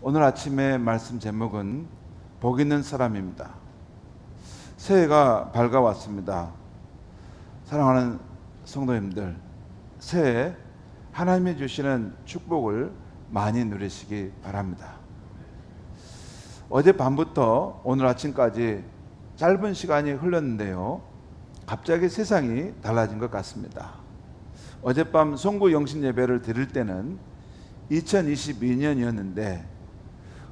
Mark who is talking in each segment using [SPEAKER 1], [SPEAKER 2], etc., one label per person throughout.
[SPEAKER 1] 오늘 아침의 말씀 제목은 복 있는 사람입니다. 새해가 밝아왔습니다. 사랑하는 성도님들, 새해 하나님이 주시는 축복을 많이 누리시기 바랍니다. 어젯밤부터 오늘 아침까지 짧은 시간이 흘렀는데요, 갑자기 세상이 달라진 것 같습니다. 어젯밤 송구 영신 예배를 드릴 때는 2022년이었는데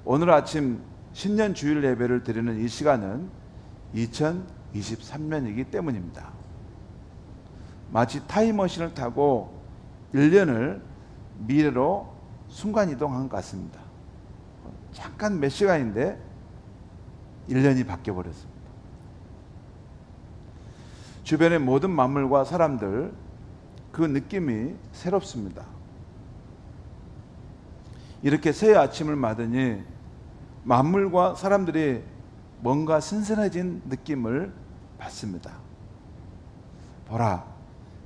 [SPEAKER 1] 오늘 아침 신년 주일 예배를 드리는 이 시간은 2023년이기 때문입니다. 마치 타임머신을 타고 1년을 미래로 순간이동한 것 같습니다. 잠깐 몇 시간인데 1년이 바뀌어버렸습니다. 주변의 모든 만물과 사람들, 그 느낌이 새롭습니다. 이렇게 새해 아침을 맞으니 만물과 사람들이 뭔가 신선해진 느낌을 받습니다. 보라,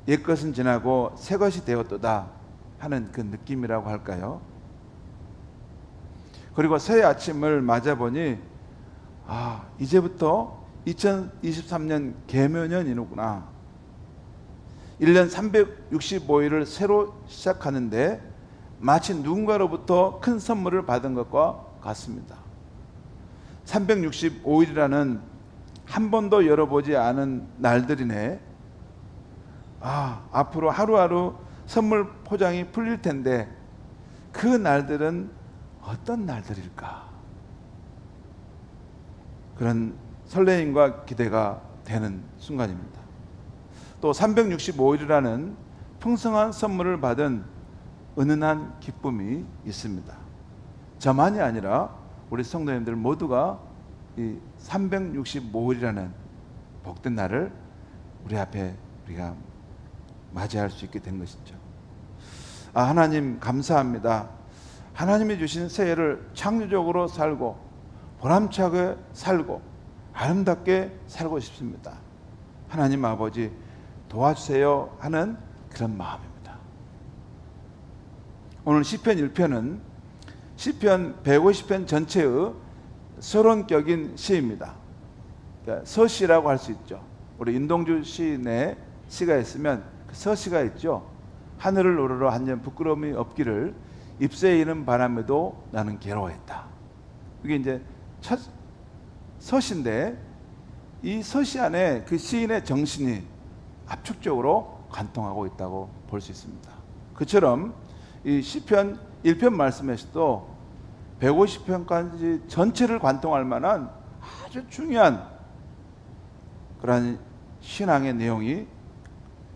[SPEAKER 1] 옛것은 지나고 새것이 되었도다 하는 그 느낌이라고 할까요? 그리고 새해 아침을 맞아보니 이제부터 2023년 개묘년이구나. 1년 365일을 새로 시작하는데 마치 누군가로부터 큰 선물을 받은 것과 같습니다. 365일이라는 한 번도 열어보지 않은 날들이네. 앞으로 하루하루 선물 포장이 풀릴 텐데 그 날들은 어떤 날들일까? 그런 설레임과 기대가 되는 순간입니다. 또 365일이라는 풍성한 선물을 받은 은은한 기쁨이 있습니다. 저만이 아니라 우리 성도님들 모두가 이 365일이라는 복된 날을 우리 앞에 우리가 맞이할 수 있게 된 것이죠. 하나님 감사합니다. 하나님이 주신 새해를 창조적으로 살고 보람차게 살고 아름답게 살고 싶습니다. 하나님 아버지 도와주세요 하는 그런 마음입니다. 오늘 시편 1편은 시편 150편 전체의 서론격인 시입니다. 그러니까 서시라고 할 수 있죠. 우리 인동주 시인의 시가 있으면 그 서시가 있죠. 하늘을 우러러 한점 부끄러움이 없기를 잎새에 이는 바람에도 나는 괴로워했다. 이게 이제 첫 서시인데 이 서시 안에 그 시인의 정신이 압축적으로 관통하고 있다고 볼 수 있습니다. 그처럼 이 시편 1편 말씀에서도 150편까지 전체를 관통할 만한 아주 중요한 그러한 신앙의 내용이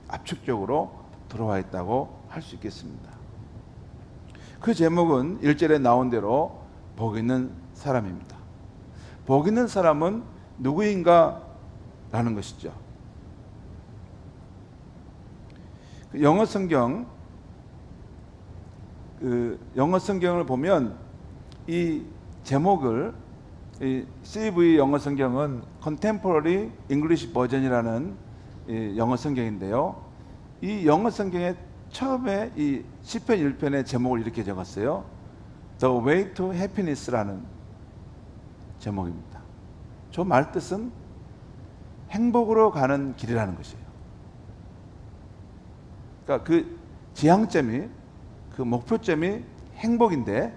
[SPEAKER 1] 압축적으로 들어와 있다고 할 수 있겠습니다. 그 제목은 1절에 나온 대로 복 있는 사람입니다. 복 있는 사람은 누구인가? 라는 것이죠. 영어 성경을 보면 이 제목을 이 CV 영어 성경은 Contemporary English Version이라는 영어 성경인데요. 이 영어 성경에 처음에 이 시편 1편의 제목을 이렇게 적었어요. The Way to Happiness라는 제목입니다. 저 말 뜻은 행복으로 가는 길이라는 것이에요. 그러니까 그 지향점이, 그 목표점이 행복인데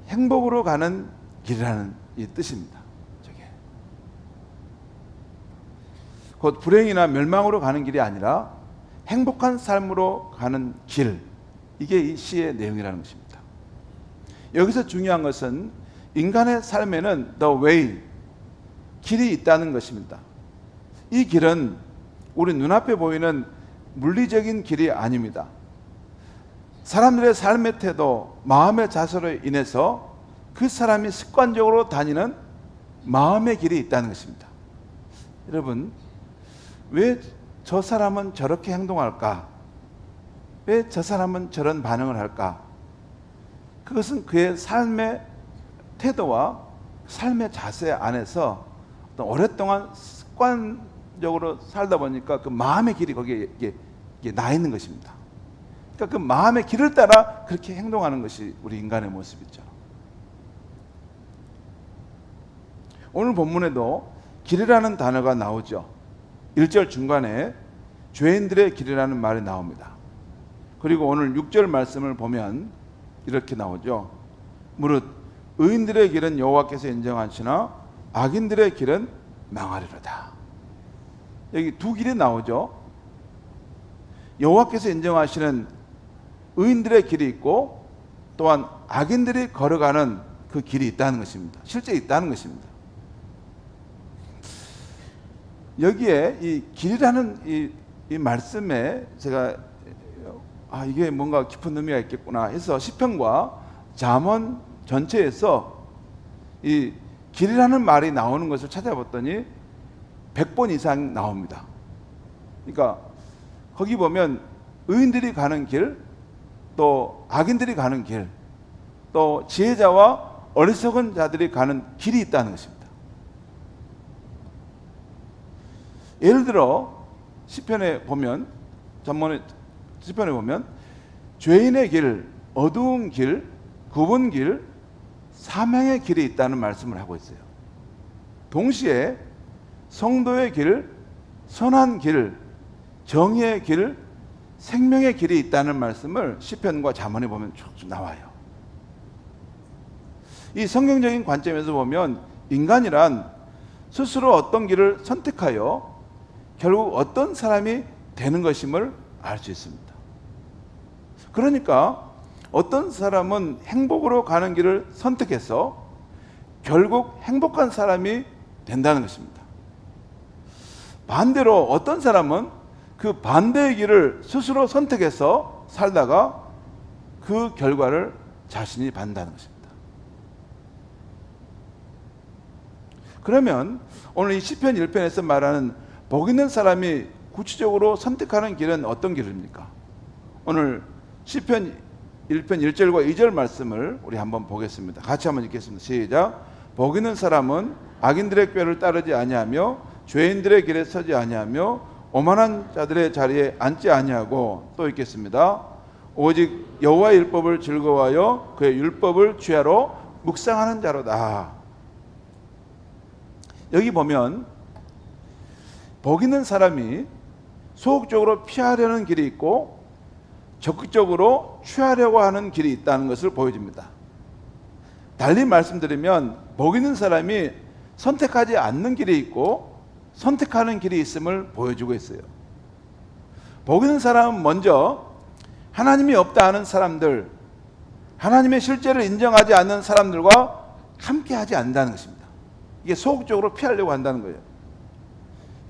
[SPEAKER 1] 행복으로 가는 길이라는 이 뜻입니다. 저게 곧 불행이나 멸망으로 가는 길이 아니라 행복한 삶으로 가는 길, 이게 이 시의 내용이라는 것입니다. 여기서 중요한 것은 인간의 삶에는 the way, 길이 있다는 것입니다. 이 길은 우리 눈앞에 보이는 물리적인 길이 아닙니다. 사람들의 삶의 태도, 마음의 자세로 인해서 그 사람이 습관적으로 다니는 마음의 길이 있다는 것입니다. 여러분, 왜 저 사람은 저렇게 행동할까? 왜 저 사람은 저런 반응을 할까? 그것은 그의 삶의 태도와 삶의 자세 안에서 어떤 오랫동안 습관적으로 살다 보니까 그 마음의 길이 거기에 나 있는 것입니다. 그러니까 그 마음의 길을 따라 그렇게 행동하는 것이 우리 인간의 모습이죠. 오늘 본문에도 길이라는 단어가 나오죠. 1절 중간에 죄인들의 길이라는 말이 나옵니다. 그리고 오늘 6절 말씀을 보면 이렇게 나오죠. 무릇 의인들의 길은 여호와께서 인정하시나 악인들의 길은 망하리로다. 여기 두 길이 나오죠. 여호와께서 인정하시는 의인들의 길이 있고 또한 악인들이 걸어가는 그 길이 있다는 것입니다. 실제 있다는 것입니다. 여기에 이 길이라는 이 말씀에 제가 이게 뭔가 깊은 의미가 있겠구나 해서 시편과 잠언 전체에서 이 길이라는 말이 나오는 것을 찾아봤더니 100번 이상 나옵니다. 그러니까 거기 보면 의인들이 가는 길, 또 악인들이 가는 길, 또 지혜자와 어리석은 자들이 가는 길이 있다는 것입니다. 예를 들어 시편에 보면, 전문의 시편에 보면 죄인의 길, 어두운 길, 굽은 길, 사망의 길이 있다는 말씀을 하고 있어요. 동시에 성도의 길, 선한 길, 정의의 길, 생명의 길이 있다는 말씀을 시편과 잠언에 보면 쭉 나와요. 이 성경적인 관점에서 보면 인간이란 스스로 어떤 길을 선택하여 결국 어떤 사람이 되는 것임을 알 수 있습니다. 그러니까 어떤 사람은 행복으로 가는 길을 선택해서 결국 행복한 사람이 된다는 것입니다. 반대로 어떤 사람은 그 반대의 길을 스스로 선택해서 살다가 그 결과를 자신이 받는다는 것입니다. 그러면 오늘 이 시편 1편에서 말하는 복 있는 사람이 구체적으로 선택하는 길은 어떤 길입니까? 오늘 시편 1편 1절과 2절 말씀을 우리 한번 보겠습니다. 같이 한번 읽겠습니다. 시작. 복 있는 사람은 악인들의 꾀를 따르지 아니하며 죄인들의 길에 서지 아니하며 오만한 자들의 자리에 앉지 아니하고, 또 읽겠습니다. 오직 여호와의 율법을 즐거워하여 그의 율법을 취하러 묵상하는 자로다. 여기 보면 복 있는 사람이 소극적으로 피하려는 길이 있고 적극적으로 취하려고 하는 길이 있다는 것을 보여줍니다. 달리 말씀드리면 복 있는 사람이 선택하지 않는 길이 있고 선택하는 길이 있음을 보여주고 있어요. 복 있는 사람은 먼저 하나님이 없다 하는 사람들, 하나님의 실제를 인정하지 않는 사람들과 함께하지 않는다는 것입니다. 이게 소극적으로 피하려고 한다는 거예요.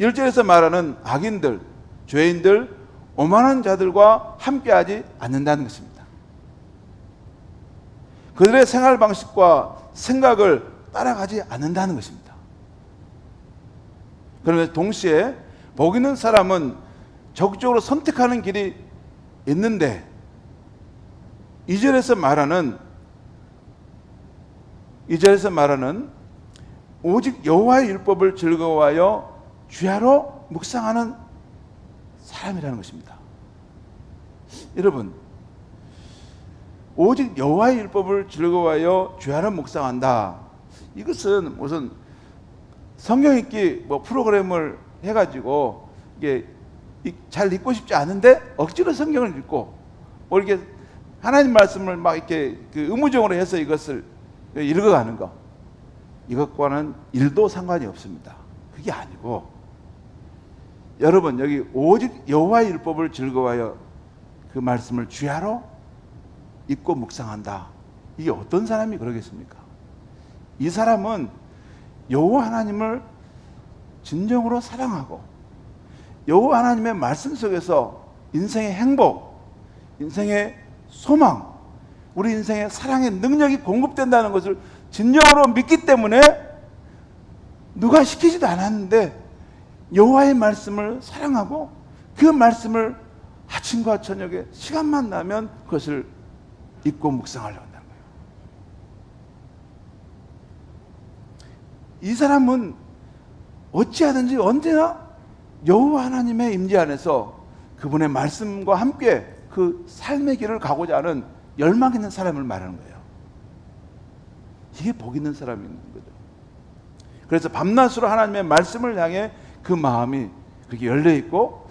[SPEAKER 1] 1절에서 말하는 악인들, 죄인들, 오만한 자들과 함께하지 않는다는 것입니다. 그들의 생활 방식과 생각을 따라가지 않는다는 것입니다. 그러면서 동시에 복 있는 사람은 적극적으로 선택하는 길이 있는데 2절에서 말하는 오직 여호와의 율법을 즐거워하여 주야로 묵상하는 사람이라는 것입니다. 여러분, 오직 여호와의 율법을 즐거워하여 주야로 묵상한다. 이것은 무슨 성경 읽기 프로그램을 해가지고 이게 잘 읽고 싶지 않은데 억지로 성경을 읽고 이렇게 하나님 말씀을 막 이렇게 의무적으로 해서 이것을 읽어가는 거, 이것과는 1도 상관이 없습니다. 그게 아니고 여러분, 여기 오직 여호와의 율법을 즐거워하여 그 말씀을 주야로 읽고 묵상한다. 이게 어떤 사람이 그러겠습니까? 이 사람은 여호와 하나님을 진정으로 사랑하고 여호와 하나님의 말씀 속에서 인생의 행복, 인생의 소망, 우리 인생의 사랑의 능력이 공급된다는 것을 진정으로 믿기 때문에 누가 시키지도 않았는데 여호와의 말씀을 사랑하고 그 말씀을 아침과 저녁에 시간만 나면 그것을 읽고 묵상하려고 한다는 거예요. 이 사람은 어찌하든지 언제나 여호와 하나님의 임재 안에서 그분의 말씀과 함께 그 삶의 길을 가고자 하는 열망 있는 사람을 말하는 거예요. 이게 복 있는 사람인 거죠. 그래서 밤낮으로 하나님의 말씀을 향해 그 마음이 그렇게 열려 있고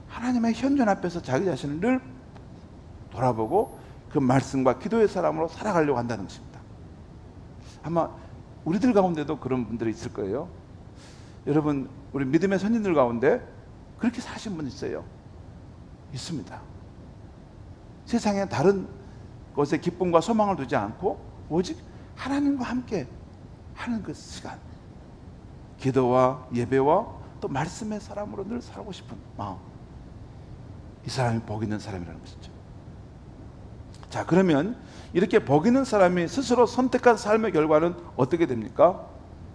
[SPEAKER 1] 하나님의 현존 앞에서 자기 자신을 늘 돌아보고 그 말씀과 기도의 사람으로 살아가려고 한다는 것입니다. 아마 우리들 가운데도 그런 분들이 있을 거예요. 여러분, 우리 믿음의 선진들 가운데 그렇게 사신 분 있어요. 있습니다. 세상에 다른 것에 기쁨과 소망을 두지 않고 오직 하나님과 함께 하는 그 시간, 기도와 예배와 또 말씀의 사람으로 늘 살고 싶은 마음, 이 사람이 복 있는 사람이라는 것이죠. 자, 그러면 이렇게 복 있는 사람이 스스로 선택한 삶의 결과는 어떻게 됩니까?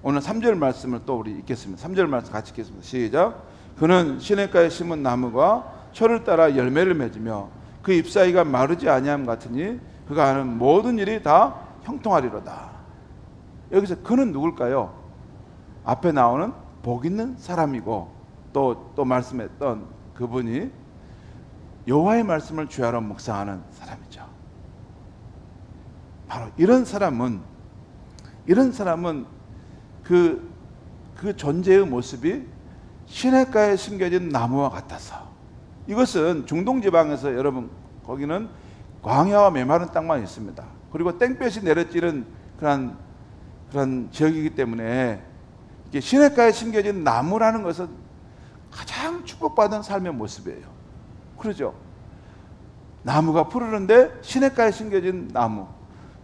[SPEAKER 1] 오늘 3절 말씀을 또 우리 읽겠습니다. 3절 말씀 같이 읽겠습니다. 시작. 그는 시냇가에 심은 나무가 철을 따라 열매를 맺으며 그 잎사귀가 마르지 아니함 같으니 그가 하는 모든 일이 다 형통하리로다. 여기서 그는 누굴까요? 앞에 나오는 복 있는 사람이고 또 말씀했던 그분이 여호와의 말씀을 주야로 묵상하는 사람이죠. 바로 이런 사람은 그 존재의 모습이 시냇가에 심겨진 나무와 같아서, 이것은 중동 지방에서 여러분 거기는 광야와 메마른 땅만 있습니다. 그리고 땡볕이 내려지는 그런 지역이기 때문에 이게 시냇가에 심겨진 나무라는 것은 가장 축복받은 삶의 모습이에요. 그러죠? 나무가 푸르는데 시냇가에 심겨진 나무.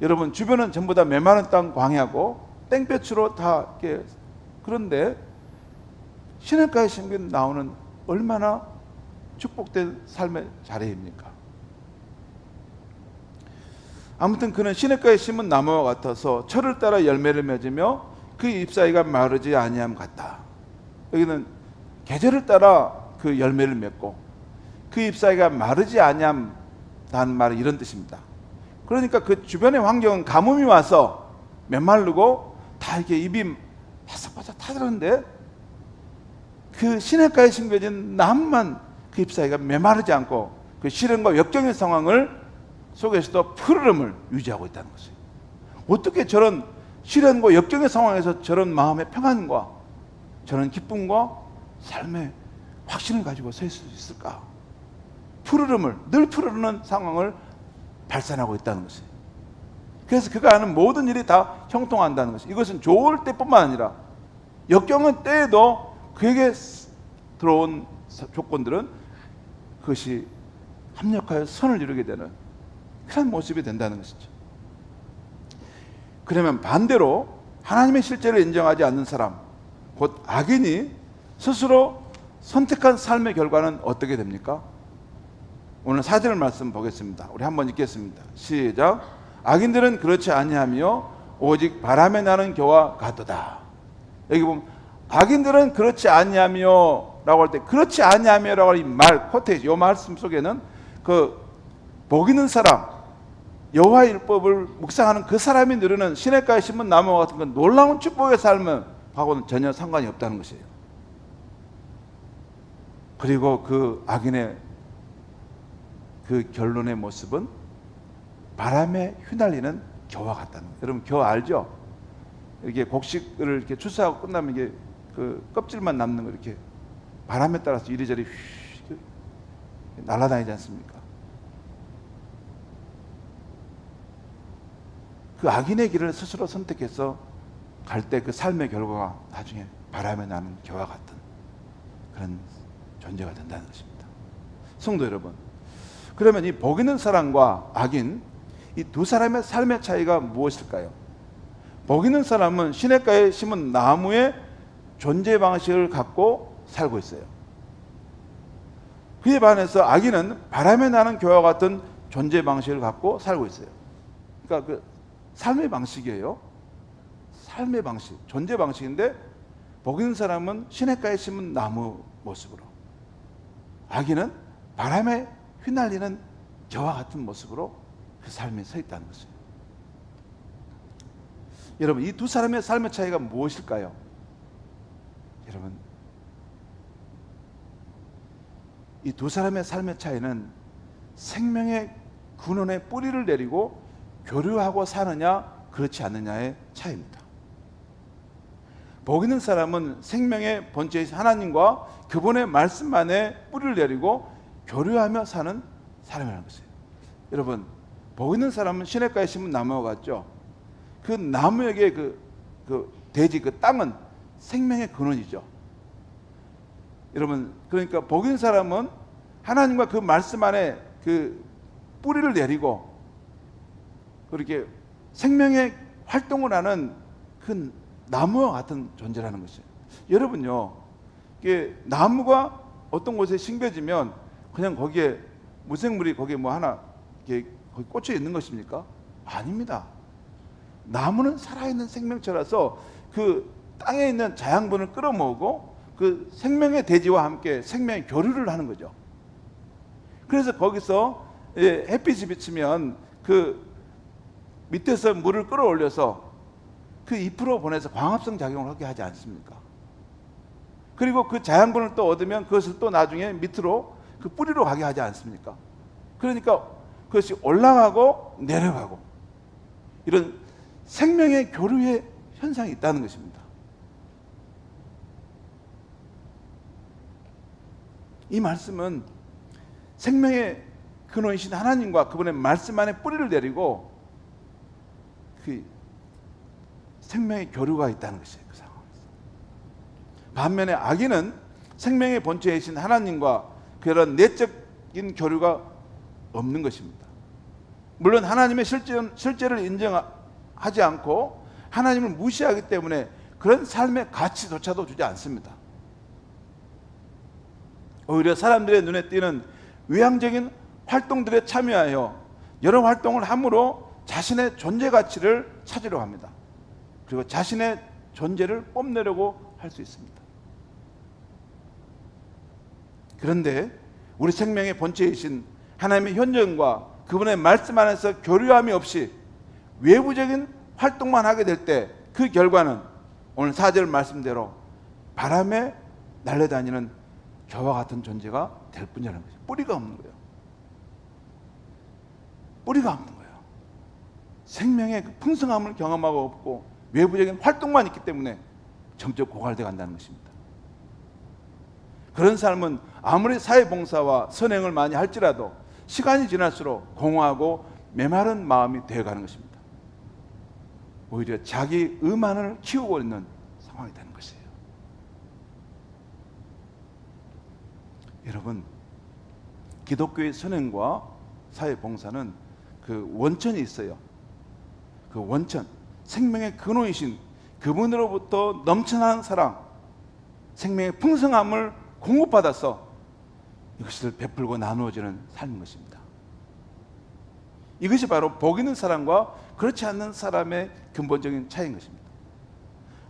[SPEAKER 1] 여러분 주변은 전부 다 메마른 땅 광야고 땡볕으로 다 이렇게, 그런데 시냇가에 심겨진 나무는 얼마나 축복된 삶의 자리입니까? 아무튼 그는 시냇가에 심은 나무와 같아서 철을 따라 열매를 맺으며 그 잎사귀가 마르지 아니함 같다. 여기는 계절을 따라 그 열매를 맺고 그 잎사귀가 마르지 아니함 라는 말은 이런 뜻입니다. 그러니까 그 주변의 환경은 가뭄이 와서 메마르고 다 이렇게 잎이 바삭바삭 타들었는데 그 시냇가에 심겨진 나무만 그 잎사귀가 메마르지 않고 그 시련과 역경의 상황을 속에서도 푸르름을 유지하고 있다는 것이에요. 어떻게 저런 시련과 역경의 상황에서 저런 마음의 평안과 저런 기쁨과 삶의 확신을 가지고 설 수 있을까? 푸르름을, 늘 푸르르는 상황을 발산하고 있다는 것이에요. 그래서 그가 하는 모든 일이 다 형통한다는 것이에요. 이것은 좋을 때뿐만 아니라 역경은 때에도 그에게 들어온 조건들은 그것이 합력하여 선을 이루게 되는 그런 모습이 된다는 것이죠. 그러면 반대로 하나님의 실제를 인정하지 않는 사람, 곧 악인이 스스로 선택한 삶의 결과는 어떻게 됩니까? 오늘 4절 말씀 보겠습니다. 우리 한번 읽겠습니다. 시작. 악인들은 그렇지 아니하며 오직 바람에 나는 겨와 같도다. 여기 보면 악인들은 그렇지 아니하며 라고 할 때 그렇지 아니하며 라고 하는 이 말, 코테이지, 이 말씀 속에는 그 복 있는 사람, 여호와의 율법을 묵상하는 그 사람이 누리는 시냇가에 심은 나무와 같은 그 놀라운 축복의 삶하고는 전혀 상관이 없다는 것이에요. 그리고 그 악인의 그 결론의 모습은 바람에 휘날리는 겨와 같다는 거예요. 여러분 겨 알죠? 이렇게 곡식을 이렇게 추수하고 끝나면 이게 그 껍질만 남는 거 이렇게 바람에 따라서 이리저리 휘 날아다니지 않습니까? 그 악인의 길을 스스로 선택해서 갈 때 그 삶의 결과가 나중에 바람에 나는 겨와 같은 그런 존재가 된다는 것입니다. 성도 여러분, 그러면 이 복 있는 사람과 악인, 이 두 사람의 삶의 차이가 무엇일까요? 복 있는 사람은 시냇가에 심은 나무의 존재 방식을 갖고 살고 있어요. 그에 반해서 악인은 바람에 나는 겨와 같은 존재 방식을 갖고 살고 있어요. 그러니까 그 삶의 방식이에요. 삶의 방식, 존재 방식인데 복 있는 사람은 시냇가에 심은 나무 모습으로, 악인은 바람에 휘날리는 겨와 같은 모습으로 그 삶에 서 있다는 것이에요. 여러분, 이 두 사람의 삶의 차이가 무엇일까요? 여러분, 이 두 사람의 삶의 차이는 생명의 근원에 뿌리를 내리고 교류하고 사느냐 그렇지 않느냐의 차이입니다. 복 있는 사람은 생명의 본체이신 하나님과 그분의 말씀 안에 뿌리를 내리고 교류하며 사는 사람이라는 것이에요. 여러분, 복 있는 사람은 시냇가에 심은 나무와 같죠. 그 나무에게 그 대지, 그 땅은 생명의 근원이죠. 여러분, 그러니까 복 있는 사람은 하나님과 그 말씀 안에 그 뿌리를 내리고 그렇게 생명의 활동을 하는 그 나무와 같은 존재라는 것이에요. 여러분요, 이게 나무가 어떤 곳에 심겨지면 그냥 거기에 무생물이 거기에 뭐 하나 이렇게 거기 꽂혀 있는 것입니까? 아닙니다. 나무는 살아있는 생명체라서 그 땅에 있는 자양분을 끌어모으고 그 생명의 대지와 함께 생명의 교류를 하는 거죠. 그래서 거기서 햇빛이 비치면 그 밑에서 물을 끌어올려서 그 잎으로 보내서 광합성 작용을 하게 하지 않습니까? 그리고 그 자양분을 또 얻으면 그것을 또 나중에 밑으로 그 뿌리로 가게 하지 않습니까? 그러니까 그것이 올라가고 내려가고 이런 생명의 교류의 현상이 있다는 것입니다. 이 말씀은 생명의 근원이신 하나님과 그분의 말씀 안에 뿌리를 내리고 그 생명의 교류가 있다는 것이에요. 그 상황에서. 반면에 악인은 생명의 본체이신 하나님과 그런 내적인 교류가 없는 것입니다. 물론 하나님의 실제를 인정하지 않고 하나님을 무시하기 때문에 그런 삶의 가치조차도 주지 않습니다. 오히려 사람들의 눈에 띄는 외향적인 활동들에 참여하여 여러 활동을 함으로 자신의 존재 가치를 찾으려 합니다. 그리고 자신의 존재를 뽐내려고 할 수 있습니다. 그런데 우리 생명의 본체이신 하나님의 현존과 그분의 말씀 안에서 교류함이 없이 외부적인 활동만 하게 될 때 그 결과는 오늘 4절 말씀대로 바람에 날려다니는 겨와 같은 존재가 될 뿐이라는 거죠. 뿌리가 없는 거예요. 뿌리가 없는 거예요. 생명의 그 풍성함을 경험하고 없고 외부적인 활동만 있기 때문에 점점 고갈되어 간다는 것입니다. 그런 삶은 아무리 사회봉사와 선행을 많이 할지라도 시간이 지날수록 공허하고 메마른 마음이 되어가는 것입니다. 오히려 자기 의만을 키우고 있는 상황이 되는 것이에요. 여러분, 기독교의 선행과 사회봉사는 그 원천이 있어요. 그 원천, 생명의 근원이신 그분으로부터 넘쳐나는 사랑, 생명의 풍성함을 공급받아서 이것을 베풀고 나누어지는 삶인 것입니다. 이것이 바로 복 있는 사람과 그렇지 않는 사람의 근본적인 차이인 것입니다.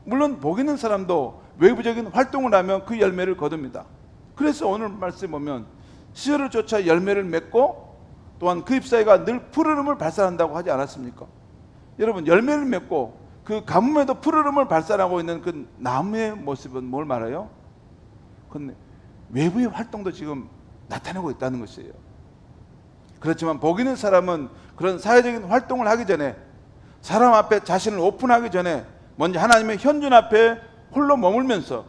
[SPEAKER 1] 물론 복 있는 사람도 외부적인 활동을 하면 그 열매를 거둡니다. 그래서 오늘 말씀에 보면 시절을 쫓아 열매를 맺고 또한 그 잎사귀가 늘 푸르름을 발산한다고 하지 않았습니까? 여러분, 열매를 맺고 그 가뭄에도 푸르름을 발산하고 있는 그 나무의 모습은 뭘 말해요? 근데 외부의 활동도 지금 나타내고 있다는 것이에요. 그렇지만 복 있는 사람은 그런 사회적인 활동을 하기 전에 사람 앞에 자신을 오픈하기 전에 먼저 하나님의 현존 앞에 홀로 머물면서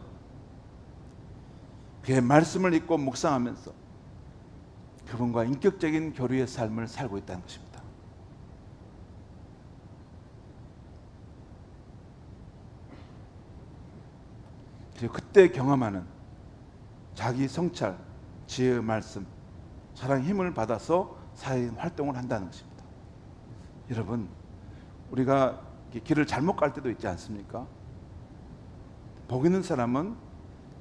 [SPEAKER 1] 그의 말씀을 읽고 묵상하면서 그분과 인격적인 교류의 삶을 살고 있다는 것입니다. 그리고 그때 경험하는 자기 성찰, 지혜의 말씀, 사랑의 힘을 받아서 사회인 활동을 한다는 것입니다. 여러분, 우리가 길을 잘못 갈 때도 있지 않습니까? 복 있는 사람은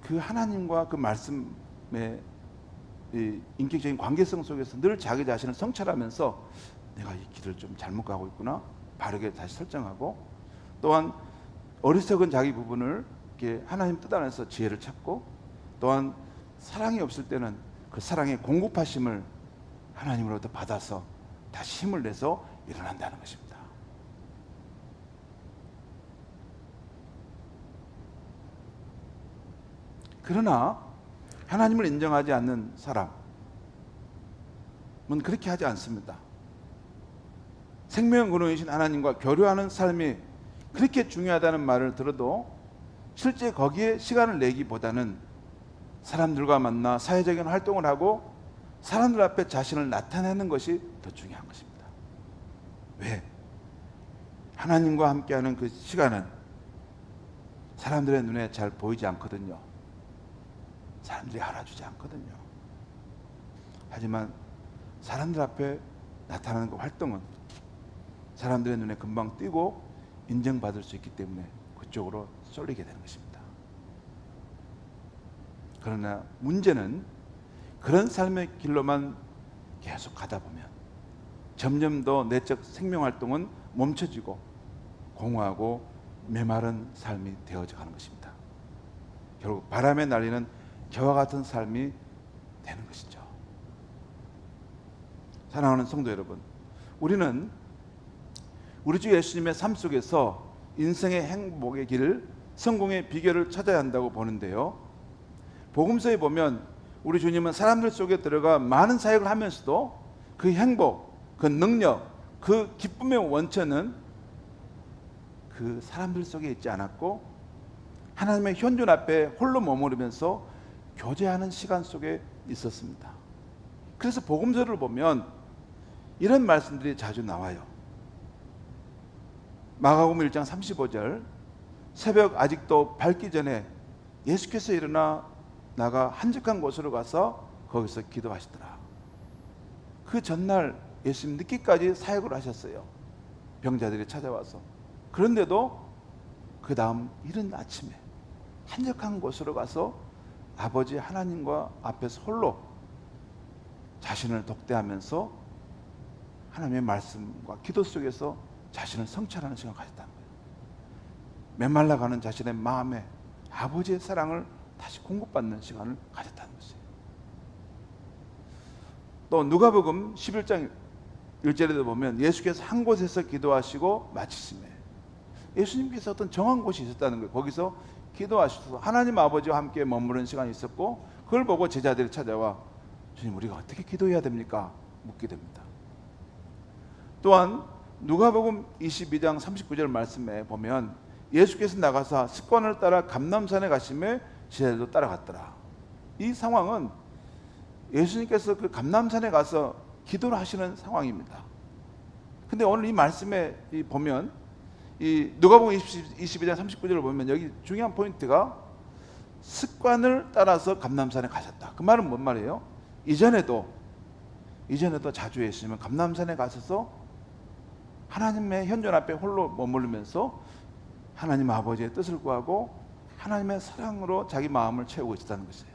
[SPEAKER 1] 그 하나님과 그 말씀의 이 인격적인 관계성 속에서 늘 자기 자신을 성찰하면서 내가 이 길을 좀 잘못 가고 있구나, 바르게 다시 설정하고, 또한 어리석은 자기 부분을 이렇게 하나님 뜻 안에서 지혜를 찾고, 또한 사랑이 없을 때는 그 사랑의 공급하심을 하나님으로부터 받아서 다시 힘을 내서 일어난다는 것입니다. 그러나 하나님을 인정하지 않는 사람은 그렇게 하지 않습니다. 생명 근원이신 하나님과 교류하는 삶이 그렇게 중요하다는 말을 들어도 실제 거기에 시간을 내기보다는 사람들과 만나 사회적인 활동을 하고 사람들 앞에 자신을 나타내는 것이 더 중요한 것입니다. 왜? 하나님과 함께하는 그 시간은 사람들의 눈에 잘 보이지 않거든요. 사람들이 알아주지 않거든요. 하지만 사람들 앞에 나타나는 그 활동은 사람들의 눈에 금방 띄고 인정받을 수 있기 때문에 그쪽으로 쏠리게 되는 것입니다. 그러나 문제는 그런 삶의 길로만 계속 가다 보면 점점 더 내적 생명활동은 멈춰지고 공허하고 메마른 삶이 되어져 가는 것입니다. 결국 바람에 날리는 겨와 같은 삶이 되는 것이죠. 사랑하는 성도 여러분, 우리는 우리 주 예수님의 삶 속에서 인생의 행복의 길, 성공의 비결을 찾아야 한다고 보는데요, 복음서에 보면 우리 주님은 사람들 속에 들어가 많은 사역을 하면서도 그 행복, 그 능력, 그 기쁨의 원천은 그 사람들 속에 있지 않았고 하나님의 현존 앞에 홀로 머무르면서 교제하는 시간 속에 있었습니다. 그래서 복음서를 보면 이런 말씀들이 자주 나와요. 마가복음 1장 35절, 새벽 아직도 밝기 전에 예수께서 일어나 나가 한적한 곳으로 가서 거기서 기도하시더라. 그 전날 예수님 늦게까지 사역을 하셨어요. 병자들이 찾아와서. 그런데도 그 다음 이른 아침에 한적한 곳으로 가서 아버지 하나님과 앞에서 홀로 자신을 독대하면서 하나님의 말씀과 기도 속에서 자신을 성찰하는 시간을 가졌다는 거예요. 메말라가는 자신의 마음에 아버지의 사랑을 다시 공급받는 시간을 가졌다는 것이에요. 또 누가복음 11장 1절에도 보면 예수께서 한 곳에서 기도하시고 마치심에, 예수님께서 어떤 정한 곳이 있었다는 거예요. 거기서 기도하셔서 하나님 아버지와 함께 머무르는 시간이 있었고, 그걸 보고 제자들이 찾아와 주님, 우리가 어떻게 기도해야 됩니까? 묻게 됩니다. 또한 누가복음 22장 39절 말씀에 보면 예수께서 나가사 습관을 따라 감람산에 가심에 제자들도 따라갔더라. 이 상황은 예수님께서 그 감람산에 가서 기도를 하시는 상황입니다. 근데 오늘 이 말씀에 보면 이 누가복음 22장 39절을 보면 여기 중요한 포인트가 습관을 따라서 감람산에 가셨다. 그 말은 뭔 말이에요? 이전에도 자주 예수님은 감람산에 가셔서 하나님의 현존 앞에 홀로 머무르면서 하나님 아버지의 뜻을 구하고 하나님의 사랑으로 자기 마음을 채우고 있었다는 것이에요.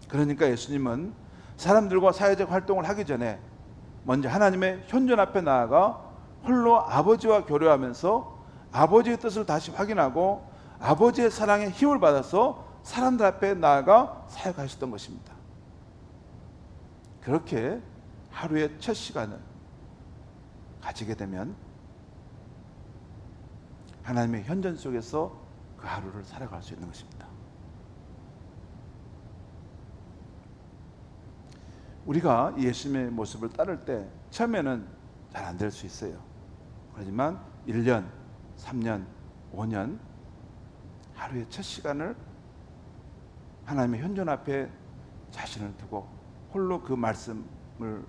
[SPEAKER 1] 그러니까 예수님은 사람들과 사회적 활동을 하기 전에 먼저 하나님의 현존 앞에 나아가 홀로 아버지와 교류하면서 아버지의 뜻을 다시 확인하고 아버지의 사랑에 힘을 받아서 사람들 앞에 나아가 사역하셨던 것입니다. 그렇게 하루의 첫 시간을 가지게 되면 하나님의 현존 속에서 그 하루를 살아갈 수 있는 것입니다. 우리가 예수님의 모습을 따를 때 처음에는 잘 안 될 수 있어요. 하지만 1년, 3년, 5년 하루의 첫 시간을 하나님의 현존 앞에 자신을 두고 홀로 그 말씀을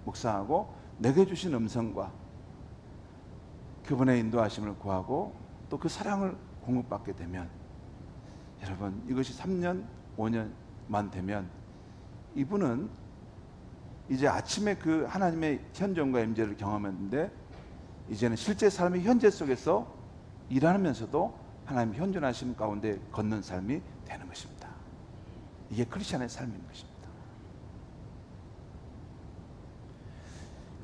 [SPEAKER 1] 묵상하고 내게 주신 음성과 그분의 인도하심을 구하고 또 그 사랑을 공급받게 되면, 여러분, 이것이 3년, 5년만 되면 이분은 이제 아침에 그 하나님의 현존과 임재를 경험했는데 이제는 실제 삶의 현재 속에서 일하면서도 하나님 현존하심 가운데 걷는 삶이 되는 것입니다. 이게 크리스천의 삶인 것입니다.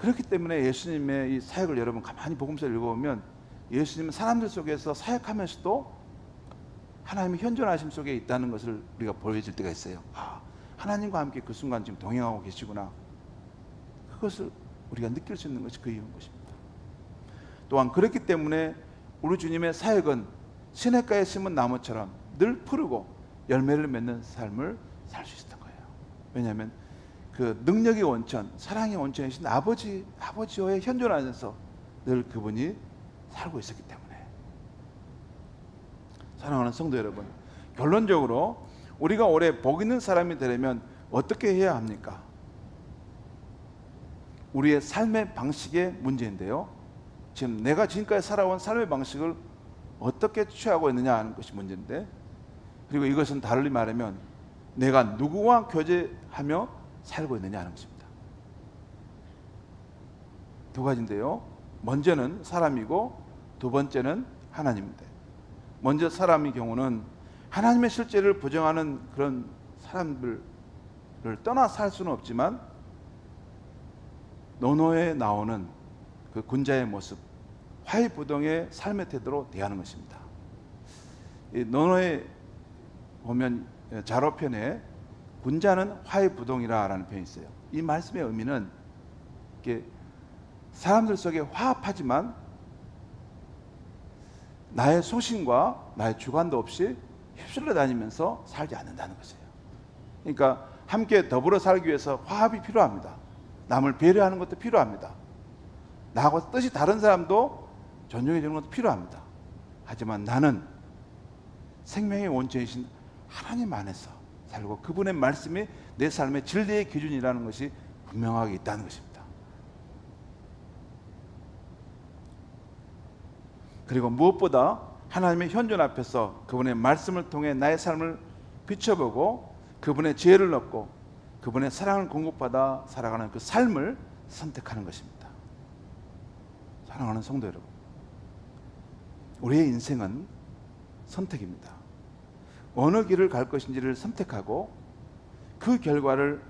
[SPEAKER 1] 그렇기 때문에 예수님의 이 사역을 여러분 가만히 복음서를 읽어보면 예수님은 사람들 속에서 사역하면서도 하나님의 현존하심 속에 있다는 것을 우리가 보여질 때가 있어요. 아, 하나님과 함께 그 순간 지금 동행하고 계시구나. 그것을 우리가 느낄 수 있는 것이 그 이유인 것입니다. 또한 그렇기 때문에 우리 주님의 사역은 시냇가에 심은 나무처럼 늘 푸르고 열매를 맺는 삶을 살 수 있었던 거예요. 왜냐하면 그 능력의 원천, 사랑의 원천이신 아버지와의 현존하면서 늘 그분이 살고 있었기 때문에. 사랑하는 성도 여러분, 결론적으로 우리가 올해 복 있는 사람이 되려면 어떻게 해야 합니까? 우리의 삶의 방식의 문제인데요, 지금 내가 지금까지 살아온 삶의 방식을 어떻게 취하고 있느냐 하는 것이 문제인데, 그리고 이것은 달리 말하면 내가 누구와 교제하며 살고 있느냐 하는 것입니다. 두 가지인데요, 먼저는 사람이고 두 번째는 하나님인데, 먼저 사람의 경우는 하나님의 실제를 부정하는 그런 사람들을 떠나 살 수는 없지만 논어에 나오는 그 군자의 모습, 화해부동의 삶의 태도로 대하는 것입니다. 이 논어에 보면 자로편에 군자는 화해부동이라는 표현이 있어요. 이 말씀의 의미는 이렇게 사람들 속에 화합하지만 나의 소신과 나의 주관도 없이 휩쓸려 다니면서 살지 않는다는 것이에요. 그러니까 함께 더불어 살기 위해서 화합이 필요합니다. 남을 배려하는 것도 필요합니다. 나하고 뜻이 다른 사람도 존중해 주는 것도 필요합니다. 하지만 나는 생명의 원천이신 하나님 안에서 살고 그분의 말씀이 내 삶의 진리의 기준이라는 것이 분명하게 있다는 것입니다. 그리고 무엇보다 하나님의 현존 앞에서 그분의 말씀을 통해 나의 삶을 비춰보고 그분의 지혜를 얻고 그분의 사랑을 공급받아 살아가는 그 삶을 선택하는 것입니다. 사랑하는 성도 여러분, 우리의 인생은 선택입니다. 어느 길을 갈 것인지를 선택하고 그 결과를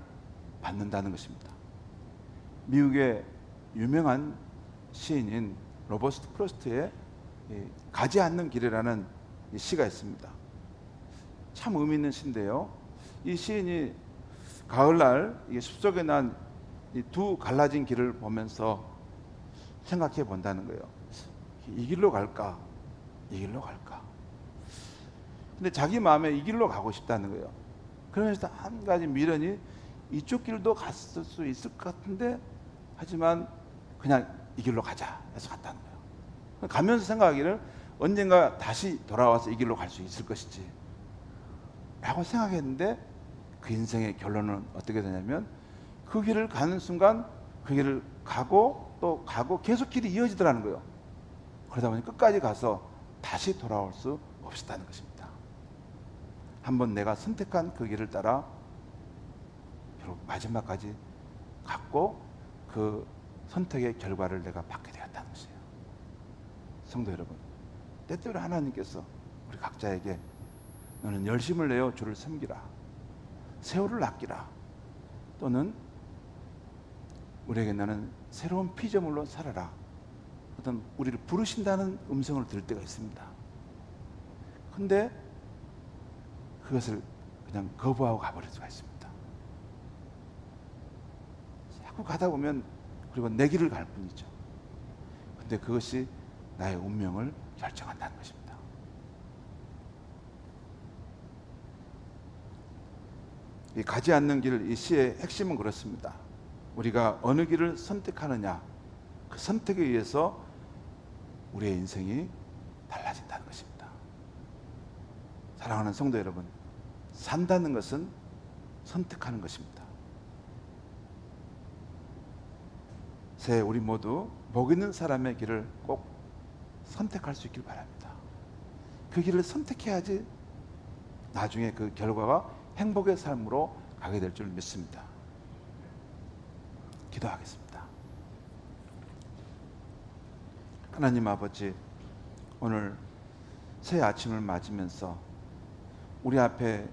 [SPEAKER 1] 받는다는 것입니다. 미국의 유명한 시인인 로버트 프로스트의 가지 않는 길이라는 시가 있습니다. 참 의미 있는 시인데요, 이 시인이 가을날 숲속에 난 이 두 갈라진 길을 보면서 생각해 본다는 거예요. 이 길로 갈까? 이 길로 갈까? 근데 자기 마음에 이 길로 가고 싶다는 거예요. 그러면서 한 가지 미련이 이쪽 길도 갔을 수 있을 것 같은데, 하지만 그냥 이 길로 가자 해서 갔다는 거예요. 가면서 생각하기를 언젠가 다시 돌아와서 이 길로 갈 수 있을 것이지 라고 생각했는데, 그 인생의 결론은 어떻게 되냐면 그 길을 가는 순간 그 길을 가고 또 가고 계속 길이 이어지더라는 거예요. 그러다 보니 끝까지 가서 다시 돌아올 수 없었다는 것입니다. 한번 내가 선택한 그 길을 따라 결국 마지막까지 갔고 그 선택의 결과를 내가 받게 되었다는 것이에요. 성도 여러분, 때때로 하나님께서 우리 각자에게 너는 열심을 내어 주를 섬기라, 세월을 아끼라, 또는 우리에게 나는 새로운 피조물로 살아라, 어떤 우리를 부르신다는 음성을 들을 때가 있습니다. 근데 그것을 그냥 거부하고 가버릴 수가 있습니다. 자꾸 가다 보면 그리고 내 길을 갈 뿐이죠. 근데 그것이 나의 운명을 결정한다는 것입니다. 이 가지 않는 길, 이 시의 핵심은 그렇습니다. 우리가 어느 길을 선택하느냐, 그 선택에 의해서 우리의 인생이 달라진다는 것입니다. 사랑하는 성도 여러분, 산다는 것은 선택하는 것입니다. 새해 우리 모두 복 있는 사람의 길을 꼭 선택할 수 있길 바랍니다. 그 길을 선택해야지 나중에 그 결과가 행복의 삶으로 가게 될 줄 믿습니다. 기도하겠습니다. 하나님 아버지, 오늘 새 아침을 맞으면서 우리 앞에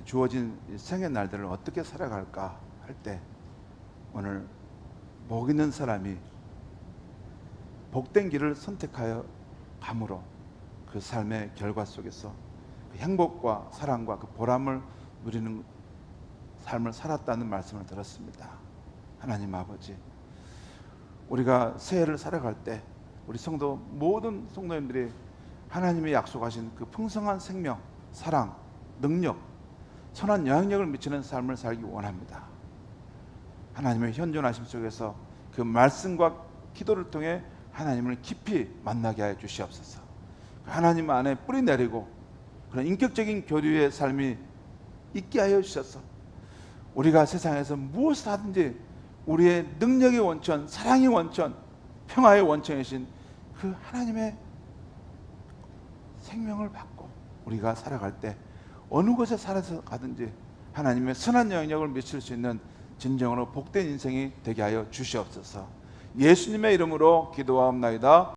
[SPEAKER 1] 주어진 생의 날들을 어떻게 살아갈까 할 때, 오늘 복 있는 사람이 복된 길을 선택하여 감으로 그 삶의 결과 속에서 그 행복과 사랑과 그 보람을 누리는 삶을 살았다는 말씀을 들었습니다. 하나님 아버지, 우리가 새해를 살아갈 때 우리 성도 모든 성도님들이 하나님의 약속하신 그 풍성한 생명, 사랑, 능력, 선한 영향력을 미치는 삶을 살기 원합니다. 하나님의 현존하심 속에서 그 말씀과 기도를 통해 하나님을 깊이 만나게 하여 주시옵소서. 하나님 안에 뿌리 내리고 그런 인격적인 교류의 삶이 있게 하여 주셔서 우리가 세상에서 무엇을 하든지 우리의 능력의 원천, 사랑의 원천, 평화의 원천이신 그 하나님의 생명을 받고 우리가 살아갈 때 어느 곳에 살아서 가든지 하나님의 선한 영향력을 미칠 수 있는 진정으로 복된 인생이 되게 하여 주시옵소서. 예수님의 이름으로 기도하옵나이다.